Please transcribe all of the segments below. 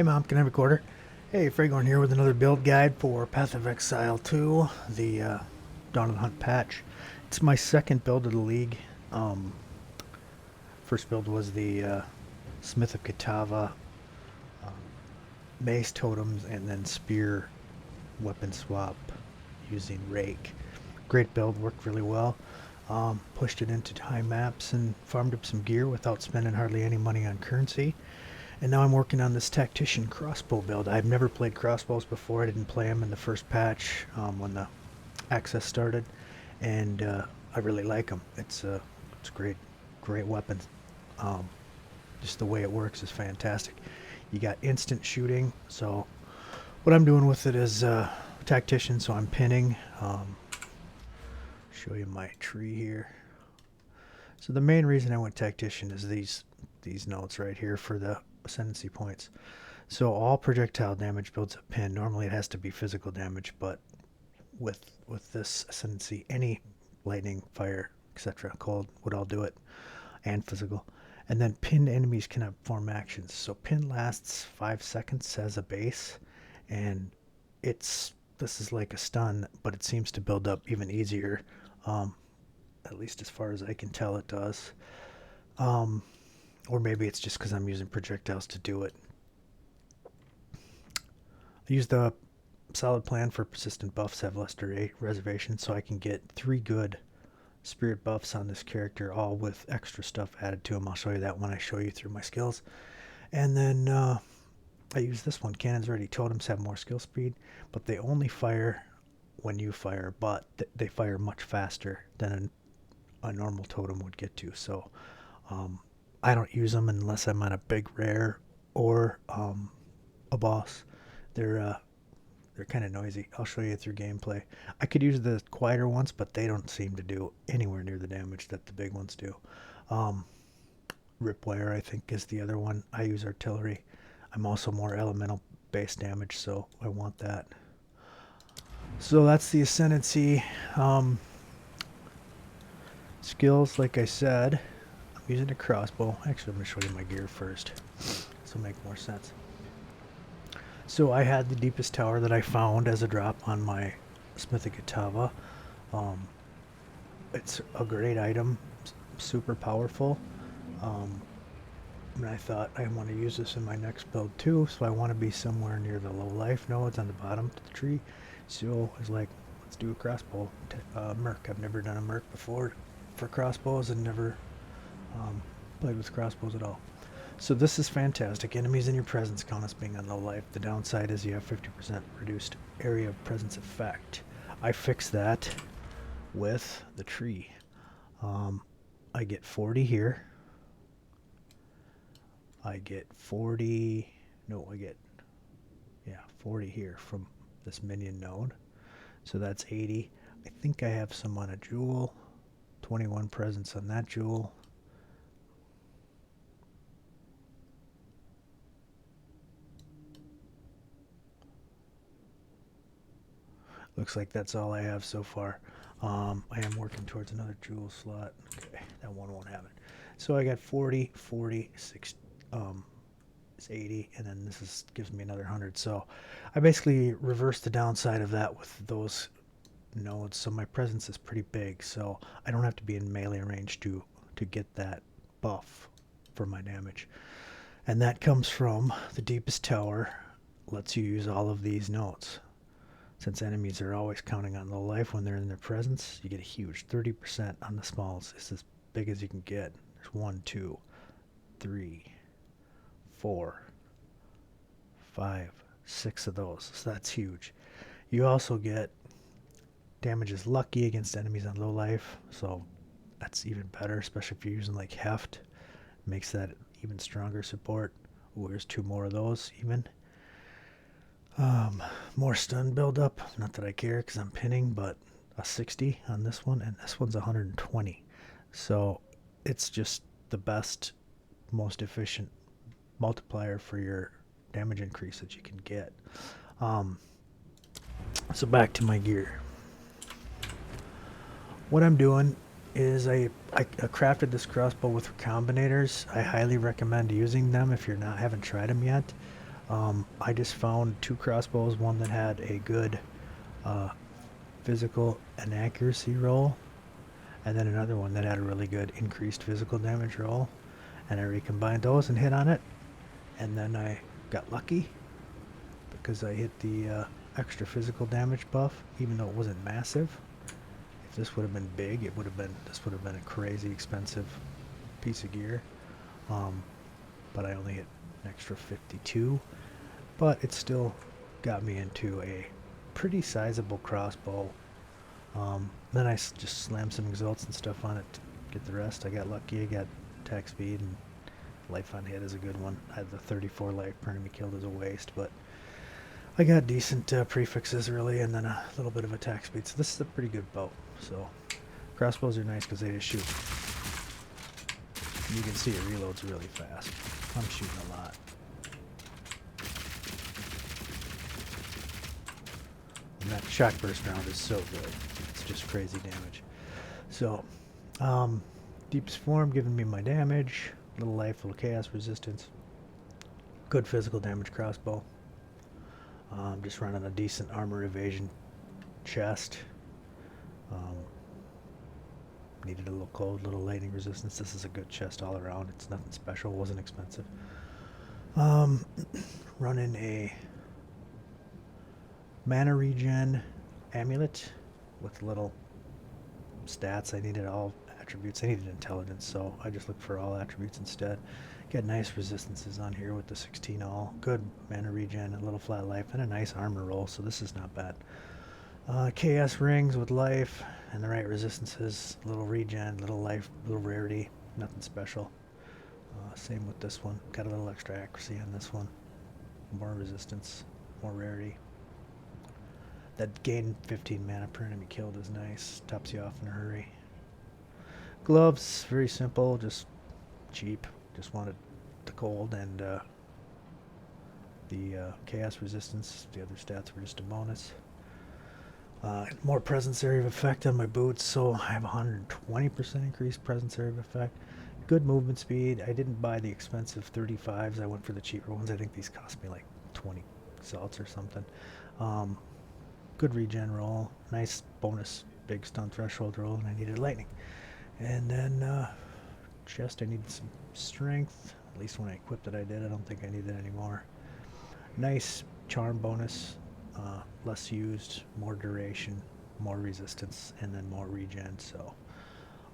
Hey Mom, can I have a quarter? Hey, Fragorn here with another build guide for Path of Exile 2, the Dawn of the Hunt patch. It's my second build of the league. Um, First build was the Smith of Kitava, Mace Totems, and then Spear weapon swap using Rake. Great build, worked really well. Pushed it into high maps and farmed up some gear without spending hardly any money on currency. And now I'm working on this tactician crossbow build. I've never played crossbows before. I didn't play them in the first patch when the access started, and I really like them. It's a great weapon. Um, just the way it works is fantastic. You got instant shooting. So what I'm doing with it is tactician. So I'm pinning. Show you my tree here. So the main reason I went tactician is these notes right here for the Ascendancy points. So all projectile damage builds a pin. Normally it has to be physical damage, but with this Ascendancy, any lightning, fire, etc., cold would all do it, and physical. And then pinned enemies cannot perform actions. So pin lasts 5 seconds as a base, and this is like a stun, but it seems to build up even easier. At least as far as I can tell, it does. Or maybe it's just because I'm using projectiles to do it. I use the solid plan for persistent buffs, have luster reservation, so I can get 3 good spirit buffs on this character, all with extra stuff added to them. I'll show you that when I show you through my skills. And then I use this one. Cannons ready. Totems have more skill speed, but they only fire when you fire, but they fire much faster than a normal totem would get to. So I don't use them unless I'm on a big rare or a boss. They're kind of noisy. I'll show you through gameplay. I could use the quieter ones, but they don't seem to do anywhere near the damage that the big ones do. Ripwire, I think, is the other one. I use artillery. I'm also more elemental base damage, so I want that. So that's the Ascendancy. Skills, like I said, I'm using a crossbow. Actually, I'm going to show you my gear first. This will make more sense. So I had the deepest tower that I found as a drop on my Smith of Kitava. It's a great item, super powerful. And I thought I want to use this in my next build too, so I want to be somewhere near the low life nodes on the bottom of the tree. So I was like, let's do a crossbow merc. I've never done a merc before for crossbows and never played with crossbows at all. So this is fantastic. Enemies in your presence count as being on low life. The downside is you have 50% reduced area of presence effect. I fixed that with the tree. I get 40 here. I get 40, no, I get, 40 here from this minion node. So that's 80. I think I have some on a jewel. 21 presence on that jewel. Looks like that's all I have so far. I am working towards another jewel slot. Okay, that one won't have it. So I got 40, 40, 60, it's 80, and then this gives me another 100. So I basically reversed the downside of that with those nodes. So my presence is pretty big. So I don't have to be in melee range to get that buff for my damage. And that comes from the deepest tower. Lets you use all of these nodes. Since enemies are always counting on low life when they're in their presence, you get a huge 30% on the smalls. It's as big as you can get. There's 1, 2, 3, 4, 5, 6 of those. So that's huge. You also get damage is lucky against enemies on low life. So that's even better, especially if you're using like heft. Makes that even stronger support. Ooh, there's 2 more of those even. More stun buildup. Not that I care because I'm pinning, but a 60 on this one, and this one's 120. So it's just the best, most efficient multiplier for your damage increase that you can get. So back to my gear. What I'm doing is I crafted this crossbow with recombinators. I highly recommend using them if you're haven't tried them yet. I just found 2 crossbows, one that had a good physical and accuracy roll, and then another one that had a really good increased physical damage roll, and I recombined those and hit on it, and then I got lucky because I hit the extra physical damage buff, even though it wasn't massive. If this would have been big, this would have been a crazy expensive piece of gear. But I only hit an extra 52, but it still got me into a pretty sizable crossbow. Then I just slammed some exalts and stuff on it to get the rest. I got lucky. I got attack speed, and life on hit is a good one. I had the 34 life per enemy killed as a waste, but I got decent prefixes really, and then a little bit of attack speed. So this is a pretty good bow. So crossbows are nice because they just shoot. You can see it reloads really fast. I'm shooting a lot. And that shock burst round is so good. It's just crazy damage. So, deepest form giving me my damage. Little life, little chaos resistance. Good physical damage crossbow. Just running a decent armor evasion chest. Needed a little cold, little lightning resistance. This is a good chest all around. It's nothing special, wasn't expensive. Running a mana regen amulet with little stats. I needed all attributes. I needed intelligence, so I just looked for all attributes instead. Got nice resistances on here with the 16 all. Good mana regen, a little flat life, and a nice armor roll, so this is not bad. Chaos rings with life and the right resistances, little regen, little life, little rarity, nothing special. Same with this one. Got a little extra accuracy on this one. More resistance, more rarity. That gain 15 mana per enemy killed is nice. Tops you off in a hurry. Gloves, very simple, just cheap. Just wanted the cold and the chaos resistance. The other stats were just a bonus. More presence area of effect on my boots, so I have 120% increased presence area of effect. Good movement speed. I didn't buy the expensive 35s. I went for the cheaper ones. I think these cost me like 20 salts or something. Good regen roll. Nice bonus big stun threshold roll, and I needed lightning. And then chest, I needed some strength. At least when I equipped it I did. I don't think I need it anymore. Nice charm bonus. Less used, more duration, more resistance, and then more regen, so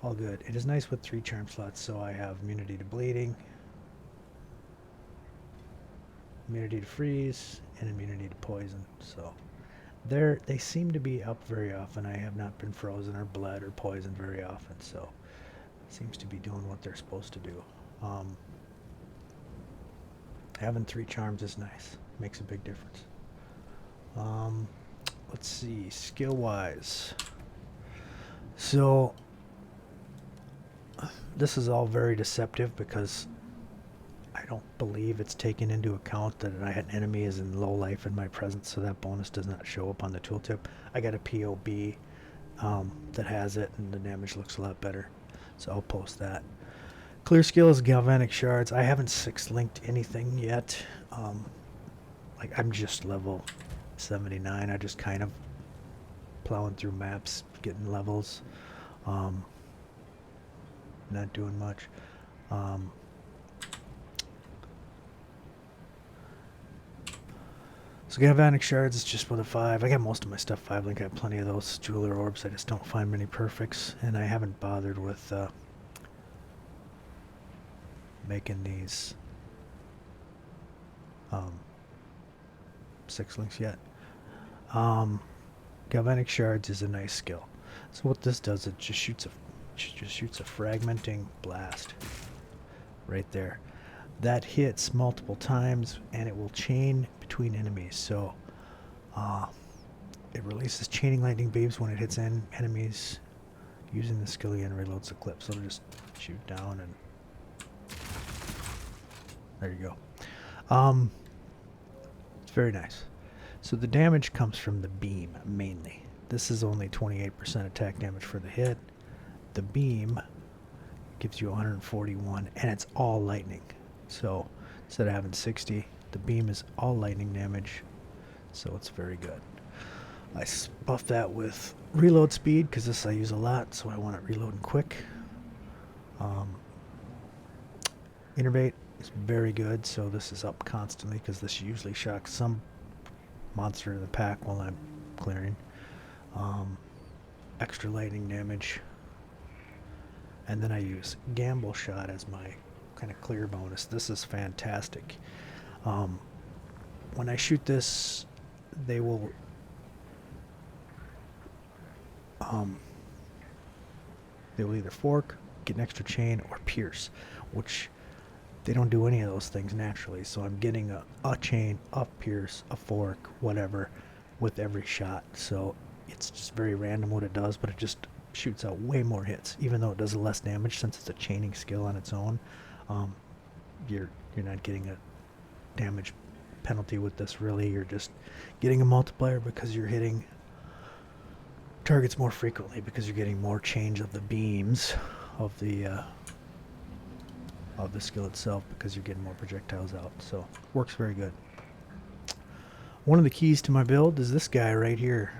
all good. It is nice with 3 charm slots, so I have immunity to bleeding, immunity to freeze, and immunity to poison. So they seem to be up very often. I have not been frozen or bled or poisoned very often, so it seems to be doing what they're supposed to do. Having 3 charms is nice, makes a big difference. Let's see, skill-wise. So, this is all very deceptive because I don't believe it's taken into account that an enemy is in low life in my presence, so that bonus does not show up on the tooltip. I got a POB that has it, and the damage looks a lot better, so I'll post that. Clear skill is galvanic shards. I haven't 6-linked anything yet. Like, I'm just level 79. I just kind of plowing through maps, getting levels, not doing much. So galvanic shards is just with a 5. I got most of my stuff 5-link. I have plenty of those jeweler orbs. I just don't find many perfects, and I haven't bothered with making these 6 links yet. Galvanic shards is a nice skill. So what this does, it just shoots a fragmenting blast right there. That hits multiple times, and it will chain between enemies. So it releases chaining lightning beams when it hits enemies. Using the skill again reloads the clip. So it'll just shoot down, and there you go. It's very nice. So the damage comes from the beam, mainly. This is only 28% attack damage for the hit. The beam gives you 141, and it's all lightning. So instead of having 60, the beam is all lightning damage, so it's very good. I buff that with reload speed because this I use a lot, so I want it reloading quick. Innervate is very good, so this is up constantly because this usually shocks some monster in the pack while I'm clearing. Extra lightning damage. And then I use Gamble Shot as my kind of clear bonus. This is fantastic. When I shoot this, they will either fork, get an extra chain, or pierce, which they don't do any of those things naturally. So I'm getting a chain, a pierce, a fork, whatever, with every shot. So it's just very random what it does, but it just shoots out way more hits, even though it does less damage since it's a chaining skill on its own. You're not getting a damage penalty with this really. You're just getting a multiplier because you're hitting targets more frequently because you're getting more change of the beams of the skill itself because you're getting more projectiles out. So works very good. One of the keys to my build is this guy right here.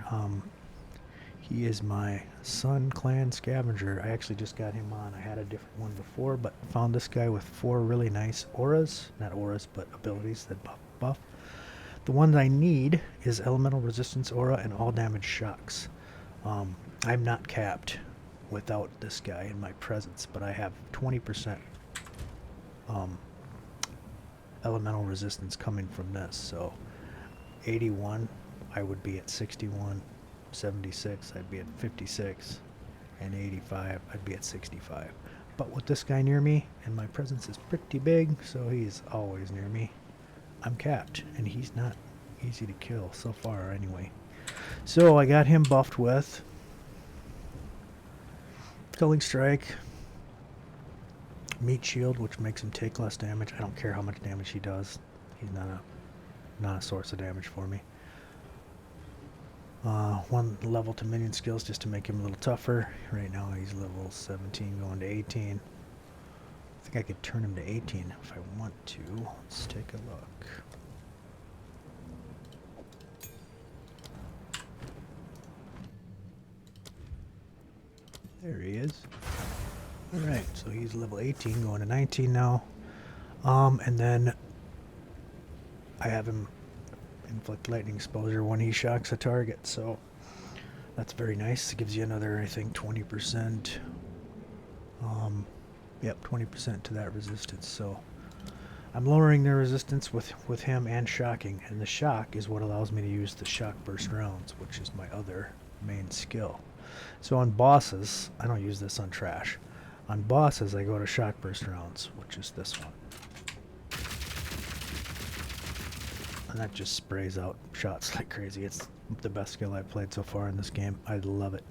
He is my Sun Clan Scavenger. I actually just got him on. I had a different one before, but found this guy with 4 really nice auras. Not auras, but abilities that buff. The one that I need is Elemental Resistance Aura and All Damage Shocks. I'm not capped without this guy in my presence, but I have 20% elemental resistance coming from this. So 81, I would be at 61. 76, I'd be at 56, and 85, I'd be at 65. But with this guy near me, and my presence is pretty big, so he's always near me, I'm capped, and he's not easy to kill so far anyway. So I got him buffed with Killing Strike, Meat Shield, which makes him take less damage. I don't care how much damage he does. He's not a source of damage for me. 1 level to minion skills just to make him a little tougher. Right now he's level 17 going to 18. I think I could turn him to 18 if I want to. Let's take a look. There he is. Alright, so he's level 18 going to 19 now. And then I have him inflict lightning exposure when he shocks a target, so that's very nice. It gives you another, I think, 20%. Yep, 20% to that resistance. So I'm lowering the resistance with him and shocking, and the shock is what allows me to use the shock burst rounds, which is my other main skill. So on bosses, I don't use this on trash. On bosses, I go to shock burst rounds, which is this one. And that just sprays out shots like crazy. It's the best skill I've played so far in this game. I love it.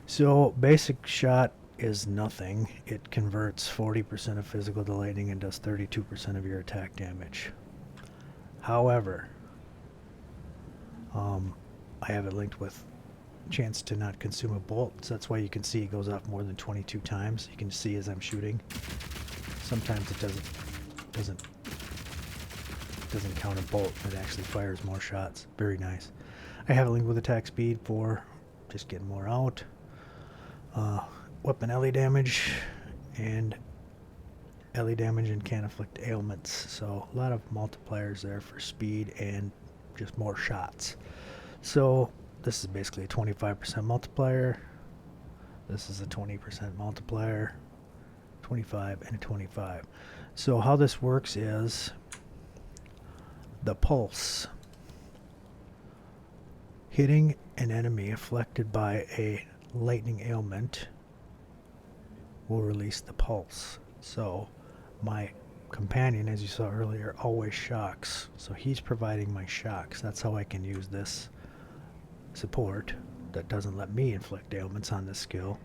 So basic shot is nothing. It converts 40% of physical to lightning and does 32% of your attack damage. However, I have it linked with chance to not consume a bolt. So that's why you can see it goes off more than 22 times. You can see as I'm shooting. Sometimes it doesn't count a bolt. It actually fires more shots. Very nice. I have it linked with attack speed for just getting more out. Weapon LE damage and LE damage and can inflict ailments. So a lot of multipliers there for speed and just more shots. So this is basically a 25% multiplier. This is a 20% multiplier. 25 and a 25. So how this works is the pulse hitting an enemy afflicted by a lightning ailment will release the pulse. So my companion, as you saw earlier, always shocks. So he's providing my shocks. That's how I can use this support that doesn't let me inflict ailments on this skill,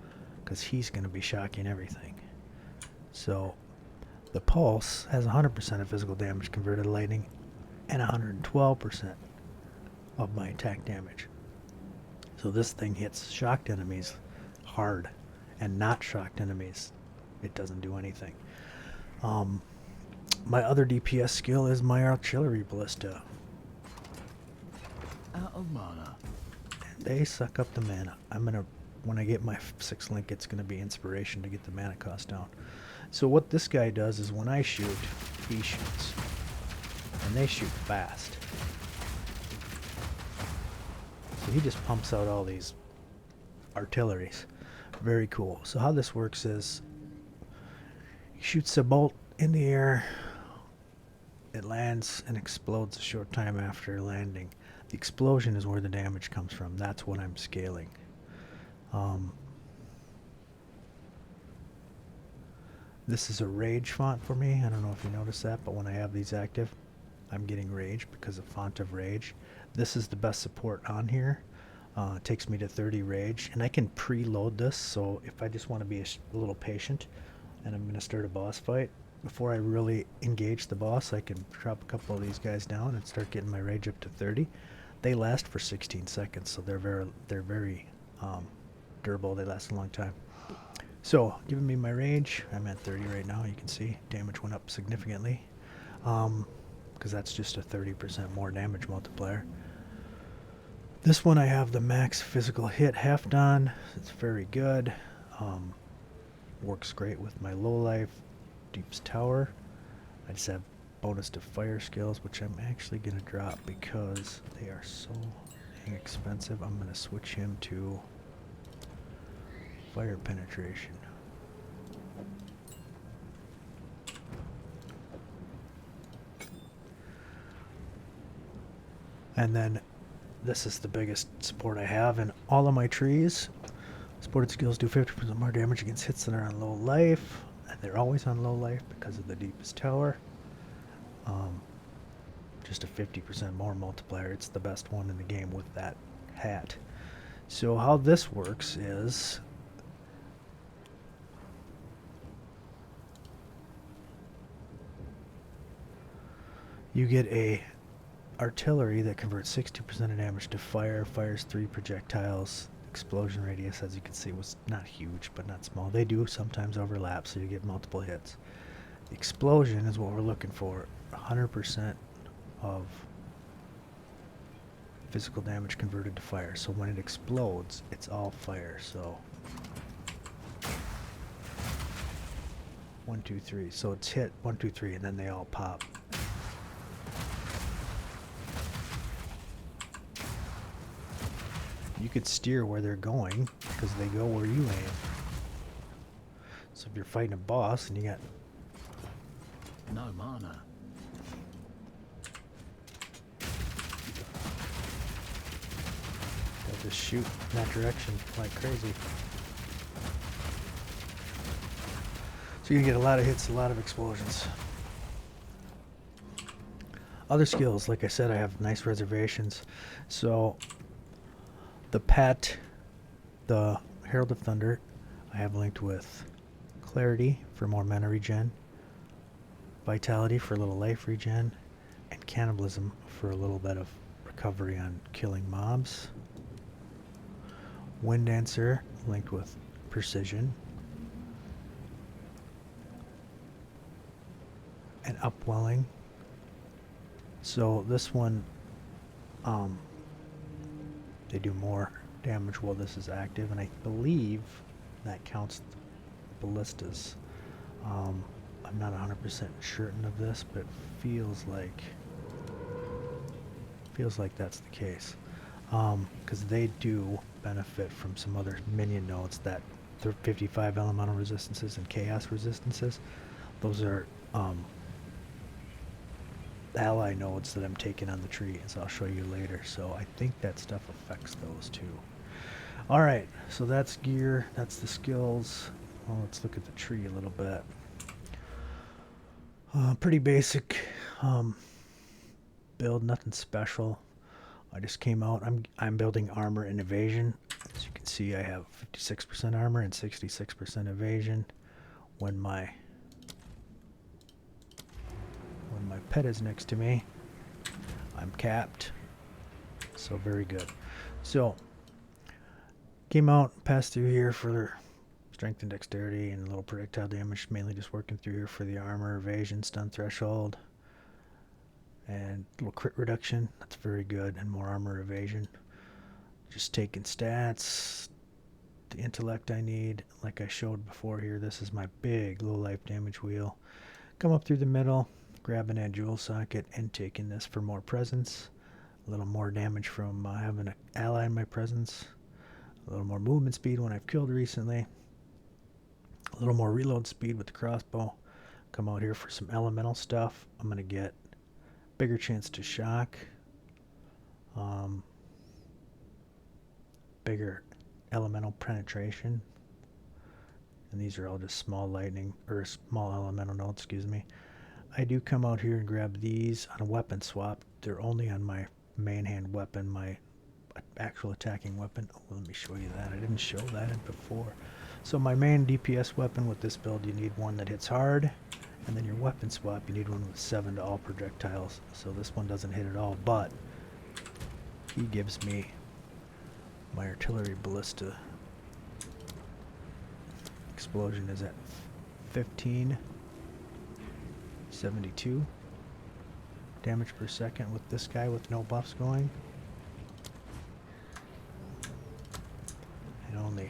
because he's going to be shocking everything. So the pulse has 100% of physical damage converted to lightning and 112% of my attack damage. So this thing hits shocked enemies hard, and not shocked enemies it doesn't do anything. My other DPS skill is my artillery ballista. Out of mana. They suck up the mana. When I get my 6 link, it's gonna be inspiration to get the mana cost down. So what this guy does is when I shoot, he shoots. And they shoot fast. So he just pumps out all these artilleries. Very cool. So how this works is he shoots a bolt in the air. It lands and explodes a short time after landing. The explosion is where the damage comes from. That's what I'm scaling. This is a rage font for me. I don't know if you noticed that, but when I have these active, I'm getting rage because of font of rage. This is the best support on here. It takes me to 30 rage, and I can preload this, so if I just want to be a little patient and I'm going to start a boss fight, before I really engage the boss, I can drop a couple of these guys down and start getting my rage up to 30. They last for 16 seconds, so they're very durable. They last a long time. So, giving me my rage, I'm at 30 right now. You can see damage went up significantly, because that's just a 30% more damage multiplier. This one I have the max physical hit heft on. It's very good. Works great with my low life Deepest Tower. I just have bonus to fire skills, which I'm actually going to drop because they are so expensive. I'm going to switch him to fire penetration. And then this is the biggest support I have in all of my trees. Supported skills do 50% more damage against hits that are on low life. And they're always on low life because of the Deepest Tower. Just a 50% more multiplier. It's the best one in the game with that hat. So how this works is you get a artillery that converts 60% of damage to fire, fires 3 projectiles. Explosion radius, as you can see, was not huge, but not small. They do sometimes overlap, so you get multiple hits. The explosion is what we're looking for. 100% of physical damage converted to fire. So when it explodes, it's all fire. So 1, 2, 3. So it's hit 1, 2, 3, and then they all pop. You could steer where they're going because they go where you aim. So if you're fighting a boss and you got no mana, they'll just shoot in that direction like crazy. So you get a lot of hits, a lot of explosions. Other skills, like I said, I have nice reservations. So the pet, the Herald of Thunder, I have linked with Clarity for more mana regen, Vitality for a little life regen, and Cannibalism for a little bit of recovery on killing mobs. Wind Dancer linked with Precision, and Upwelling. So this one, they do more damage while this is active, and I believe that counts ballistas. I'm not 100% certain of this, but it feels like that's the case, because they do benefit from some other minion nodes that they're 55 elemental resistances and chaos resistances. Those are ally nodes that I'm taking on the tree, as I'll show you later. So I think that stuff affects those too. Alright, so that's gear, that's the skills. Well, let's look at the tree a little bit. Pretty basic build, nothing special. I just came out, I'm building armor and evasion. As you can see, I have 56% armor and 66% evasion. When my pet is next to me, I'm capped. So very good. So came out, passed through here for Strength and dexterity and a little projectile damage, mainly just working through here for the armor, evasion, stun threshold. And a little crit reduction, that's very good, and more armor evasion. Just taking stats, the intellect I need, like I showed before here, this is my big low life damage wheel. Come up through the middle, grabbing that jewel socket and taking this for more presence. A little more damage from having an ally in my presence. A little more movement speed when I've killed recently. A little more reload speed with the crossbow. Come out here for some elemental stuff. I'm going to get bigger chance to shock. Bigger elemental penetration. And these are all just small lightning, or small elemental nodes, excuse me. I do come out here and grab these on a weapon swap. They're only on my main hand weapon, my actual attacking weapon. Oh, let me show you that. I didn't show that before. So my main DPS weapon with this build, you need one that hits hard, and then your weapon swap, you need one with 7 to all projectiles. So this one doesn't hit at all, but he gives me my artillery ballista. Explosion is at 1572 damage per second with this guy with no buffs going. And only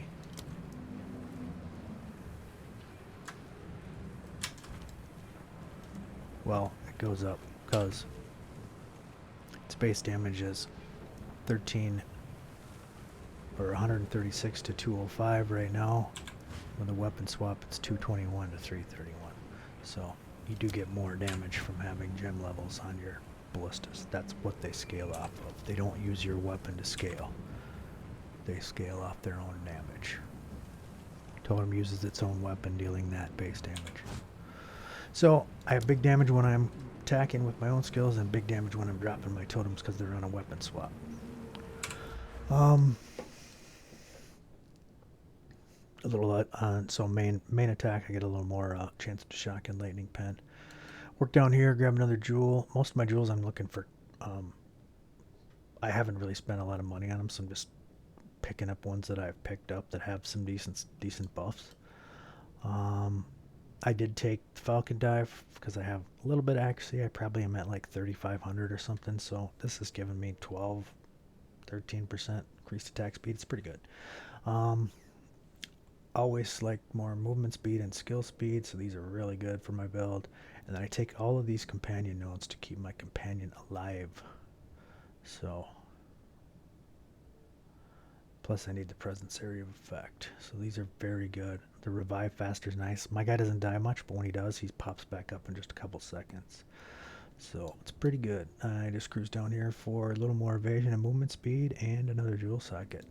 well, it goes up because its base damage is 13 or 136 to 205 right now. With a weapon swap, it's 221 to 331. So you do get more damage from having gem levels on your ballistas. That's what they scale off of. They don't use your weapon to scale. They scale off their own damage. Totem uses its own weapon, dealing that base damage. So I have big damage when I'm attacking with my own skills, and big damage when I'm dropping my totems because they're on a weapon swap. A little so main attack, I get a little more chance to shock and lightning pen. Work down here, grab another jewel. Most of my jewels I'm looking for. I haven't really spent a lot of money on them, so I'm just picking up ones that I've picked up that have some decent buffs. I did take the Falcon Dive because I have a little bit of accuracy. I probably am at like 3,500 or something, so this has given me 13% increased attack speed. It's pretty good. Always like more movement speed and skill speed, so these are really good for my build. And then I take all of these companion nodes to keep my companion alive. So plus I need the presence area of effect, so these are very good. The revive faster is nice. My guy doesn't die much, but when he does, he pops back up in just a couple seconds, so it's pretty good. I just cruise down here for a little more evasion and movement speed and another jewel socket.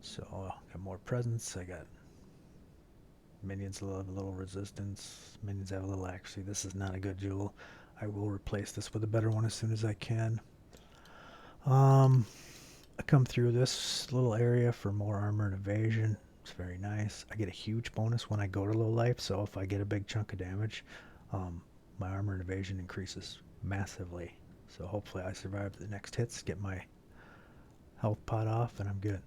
So got more presence. I got minions have a little resistance. Minions have a little accuracy. This is not a good jewel. I will replace this with a better one as soon as I can. I come through this little area for more armor and evasion. It's very nice. I get a huge bonus when I go to low life, so if I get a big chunk of damage, my armor and evasion increases massively. So hopefully I survive the next hits, get my health pot off, and I'm good.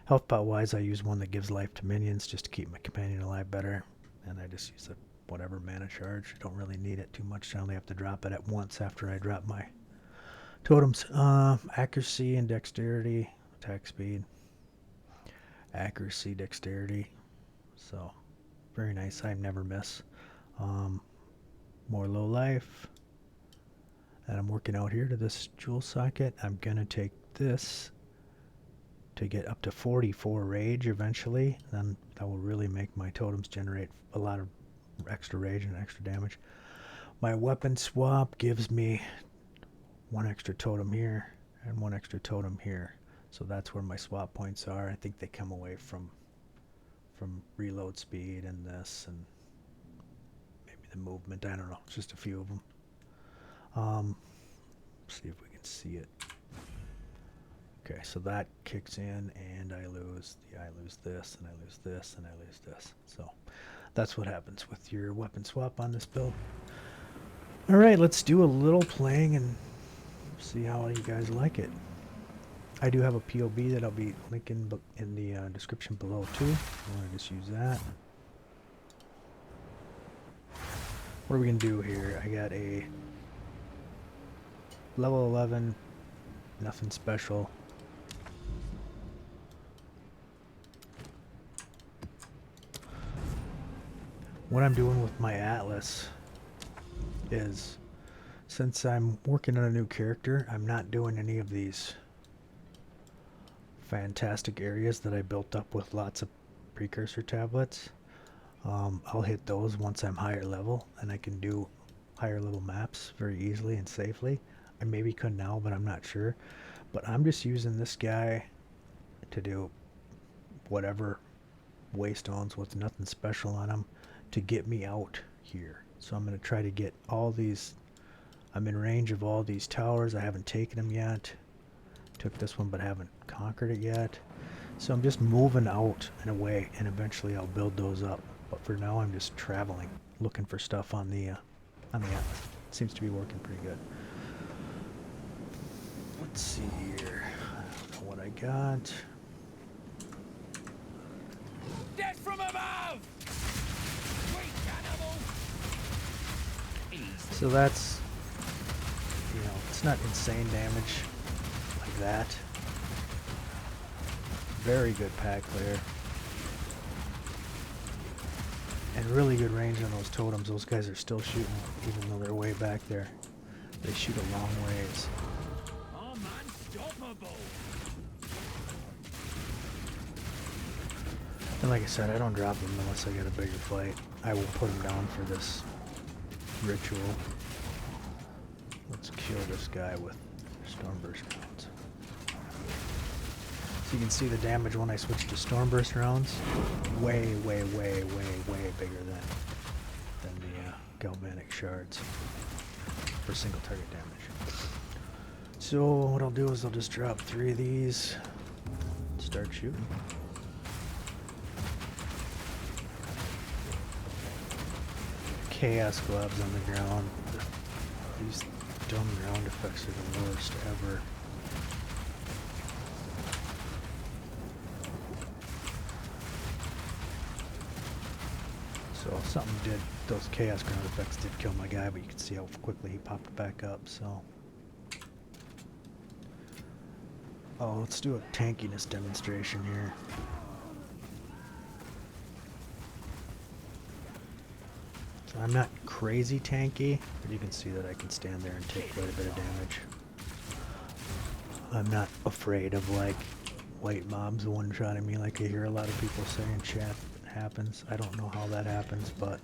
Health pot wise, I use one that gives life to minions just to keep my companion alive better. And I just use a whatever mana charge. I don't really need it too much. I only have to drop it at once after I drop my totems. Accuracy and dexterity, attack speed. Accuracy, dexterity. So, very nice. I never miss. More low life. And I'm working out here to this jewel socket. I'm going to take this to get up to 44 rage eventually. Then that will really make my totems generate a lot of extra rage and extra damage. My weapon swap gives me one extra totem here and one extra totem here. So that's where my swap points are. I think they come away from reload speed and this and maybe the movement. I don't know. It's just a few of them. See if we can see it. Okay, so that kicks in and I lose this and I lose this and I lose this. So that's what happens with your weapon swap on this build. Alright, let's do a little playing and see how you guys like it. I do have a POB that I'll be linking in the description below too. I want to just use that. What are we gonna do here? I got a level 11, nothing special. What I'm doing with my Atlas is, since I'm working on a new character, I'm not doing any of these fantastic areas that I built up with lots of precursor tablets. I'll hit those once I'm higher level, and I can do higher level maps very easily and safely. I maybe could now, but I'm not sure. But I'm just using this guy to do whatever waystones with nothing special on them to get me out here. So I'm going to try to get all these. I'm in range of all these towers. I haven't taken them yet. Took this one but haven't conquered it yet. So I'm just moving out and away, and eventually I'll build those up. But for now I'm just traveling, looking for stuff on the Atlas. Seems to be working pretty good. Let's see here. I don't know what I got. Death from above! Sweet cannibal! Easy. So that's, you know, it's not insane damage like that. Very good pack clear. And really good range on those totems. Those guys are still shooting, even though they're way back there. They shoot a long ways. I'm unstoppable! And like I said, I don't drop them unless I get a bigger fight. I will put them down for this ritual. Let's kill this guy with Stormburst rounds. So you can see the damage when I switch to Stormburst rounds. Way bigger than the Galvanic Shards for single target damage. So what I'll do is I'll just drop 3 of these, start shooting. Chaos gloves on the ground. These dumb ground effects are the worst ever. So something did, those chaos ground effects did kill my guy, but you can see how quickly he popped back up, so. Oh, let's do a tankiness demonstration here. So I'm not crazy tanky, but you can see that I can stand there and take quite a bit of damage. I'm not afraid of like white mobs one-shotting me like I hear a lot of people say in chat happens. I don't know how that happens, but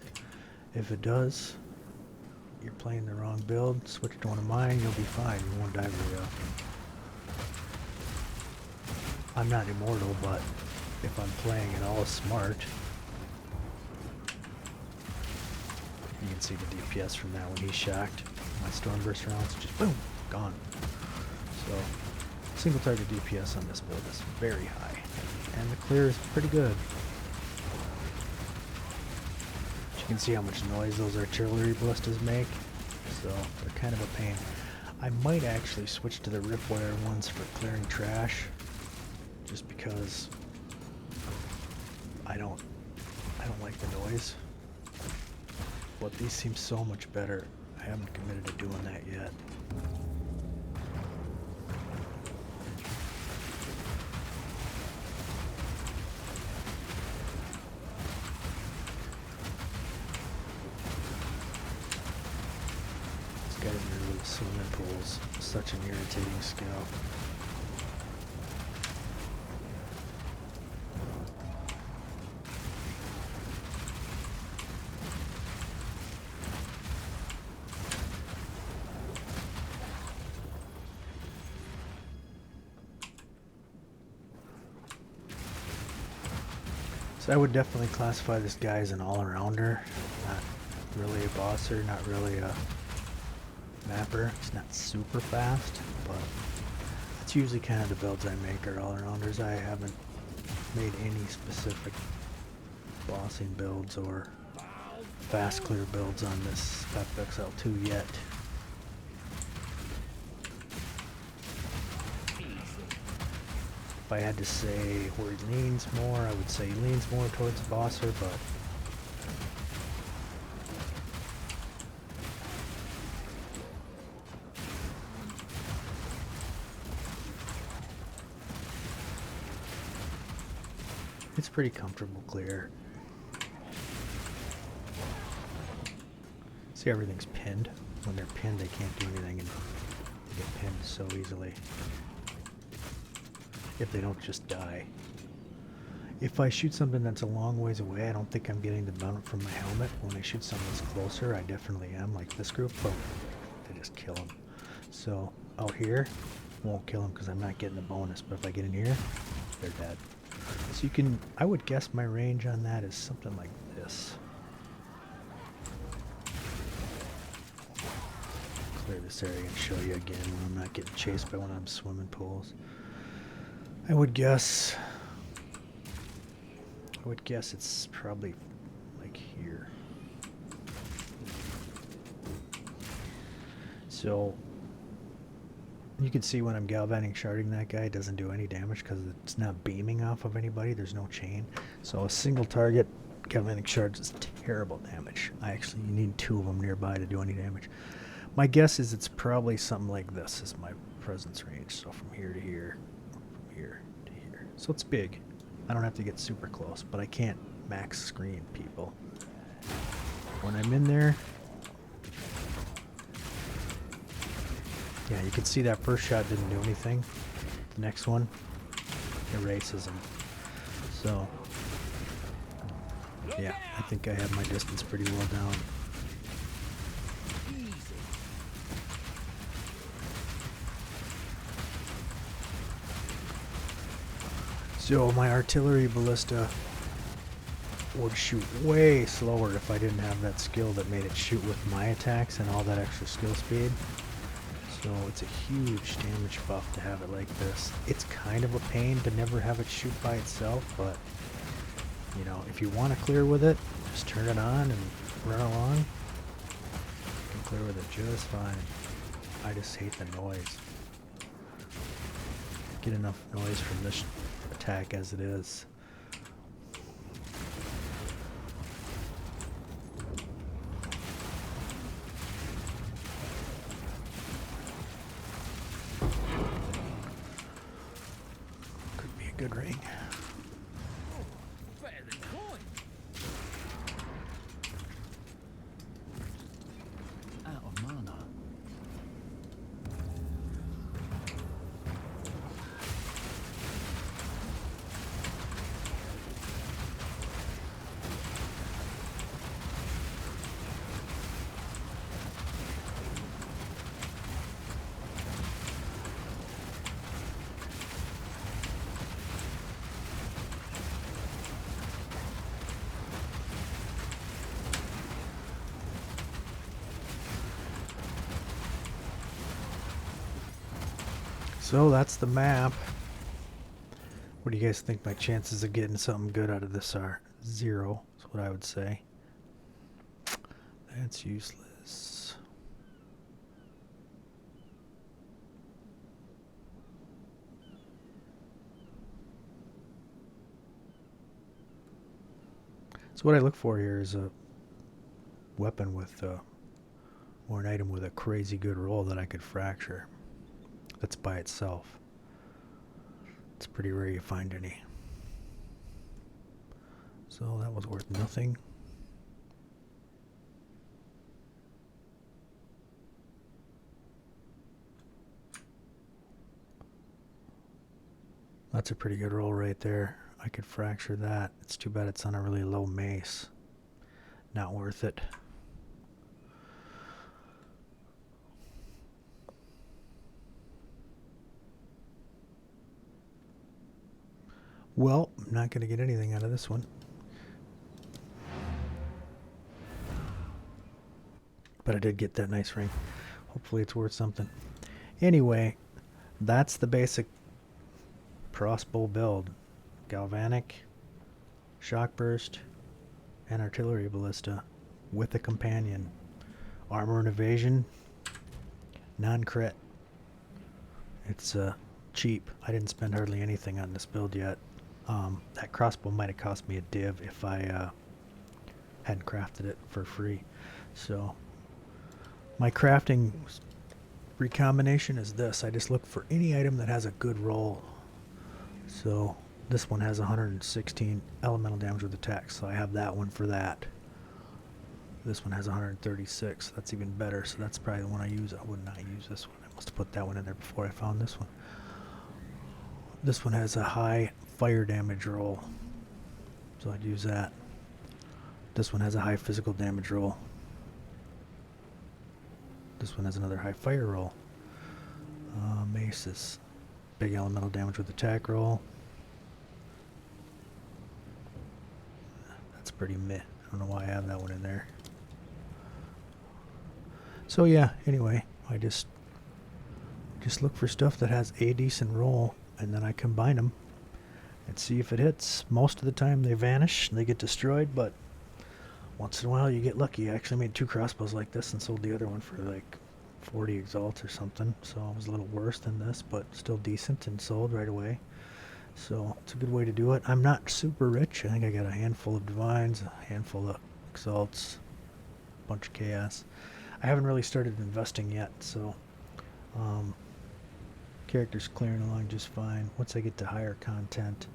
if it does, you're playing the wrong build, switch to one of mine, you'll be fine. You won't die very often. I'm not immortal, but if I'm playing it all smart, you can see the DPS from that when he's shocked. My Stormburst rounds just boom, gone. So single target DPS on this build is very high, and the clear is pretty good. You can see how much noise those artillery ballistas make, so they're kind of a pain. I might actually switch to the ripwire ones for clearing trash, just because I don't like the noise. But these seem so much better. I haven't committed to doing that yet. This guy in there with swimming pools, such an irritating skill. So I would definitely classify this guy as an all-arounder, not really a bosser, not really a mapper. He's not super fast, but that's usually kind of the builds I make are all-arounders. I haven't made any specific bossing builds or fast clear builds on this FXL2 yet. If I had to say where he leans more, I would say he leans more towards Bosser, but It's pretty comfortable clear. See, everything's pinned. When they're pinned, they can't do anything, and they get pinned so easily. If they don't just die. If I shoot something that's a long ways away, I don't think I'm getting the benefit from my helmet. When I shoot something that's closer, I definitely am, like this group. Boom. They just kill them. So, out here, won't kill them because I'm not getting the bonus. But if I get in here, they're dead. So you can, I would guess my range on that is something like this. Clear this area and show you again when I'm not getting chased by one of them swimming pools. I would guess it's probably like here. So you can see when I'm galvanic sharding that guy, it doesn't do any damage because it's not beaming off of anybody. There's no chain. So a single target galvanic shards is terrible damage. You need two of them nearby to do any damage. My guess is it's probably something like this is my presence range. So from here to here, from here to here. So it's big. I don't have to get super close, but I can't max screen people. When I'm in there, yeah, you can see that first shot didn't do anything. The next one erases them. So, yeah, I think I have my distance pretty well down. So my artillery ballista would shoot way slower if I didn't have that skill that made it shoot with my attacks and all that extra skill speed. So it's a huge damage buff to have it like this. It's kind of a pain to never have it shoot by itself, but you know, if you want to clear with it, just turn it on and run along. You can clear with it just fine. I just hate the noise. Get enough noise from this attack as it is. Could be a good ring. Better than coin. Out of mana. So that's the map. What do you guys think my chances of getting something good out of this are? 0 is what I would say. That's useless. So what I look for here is a weapon with or an item with a crazy good roll that I could fracture. That's by itself. It's pretty rare you find any. So that was worth nothing. That's a pretty good roll right there. I could fracture that. It's too bad it's on a really low mace. Not worth it. Well, I'm not going to get anything out of this one. But I did get that nice ring. Hopefully it's worth something. Anyway, that's the basic crossbow build. Galvanic, shock burst, and artillery ballista with a companion. Armor and evasion, non-crit. It's cheap. I didn't spend hardly anything on this build yet. That crossbow might have cost me a div if I hadn't crafted it for free. So my crafting recombination is this. I just look for any item that has a good roll. So This one has 116 elemental damage with attack, so I have that one for that. This one has 136. That's even better, so that's probably the one I use. I would not use this one. I must have put that one in there before I found this one. This one has a high fire damage roll, so I'd use that. This one has a high physical damage roll. This one has another high fire roll. Maces. Big elemental damage with attack roll. That's pretty meh. I don't know why I have that one in there. So yeah, anyway, I just look for stuff that has a decent roll, and then I combine them and see if it hits. Most of the time they vanish and they get destroyed, but once in a while you get lucky. I actually made 2 crossbows like this and sold the other one for like 40 exalts or something, so it was a little worse than this, but still decent, and sold right away. So it's a good way to do it. I'm not super rich. I think I got a handful of divines, a handful of exalts, a bunch of chaos. I haven't really started investing yet, so character's clearing along just fine. Once I get to higher content,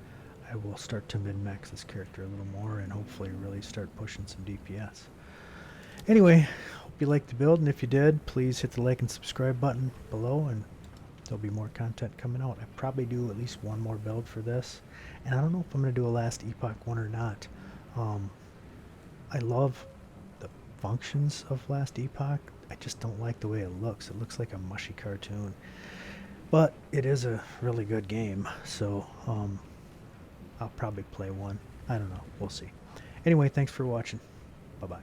I will start to min-max this character a little more and hopefully really start pushing some DPS. Anyway, hope you liked the build, and if you did, please hit the like and subscribe button below, and there'll be more content coming out. I probably do at least one more build for this, and I don't know if I'm going to do a last Epoch one or not. I love the functions of last Epoch. I just don't like the way it looks. It looks like a mushy cartoon, but it is a really good game, so I'll probably play one. I don't know. We'll see. Anyway, thanks for watching. Bye-bye.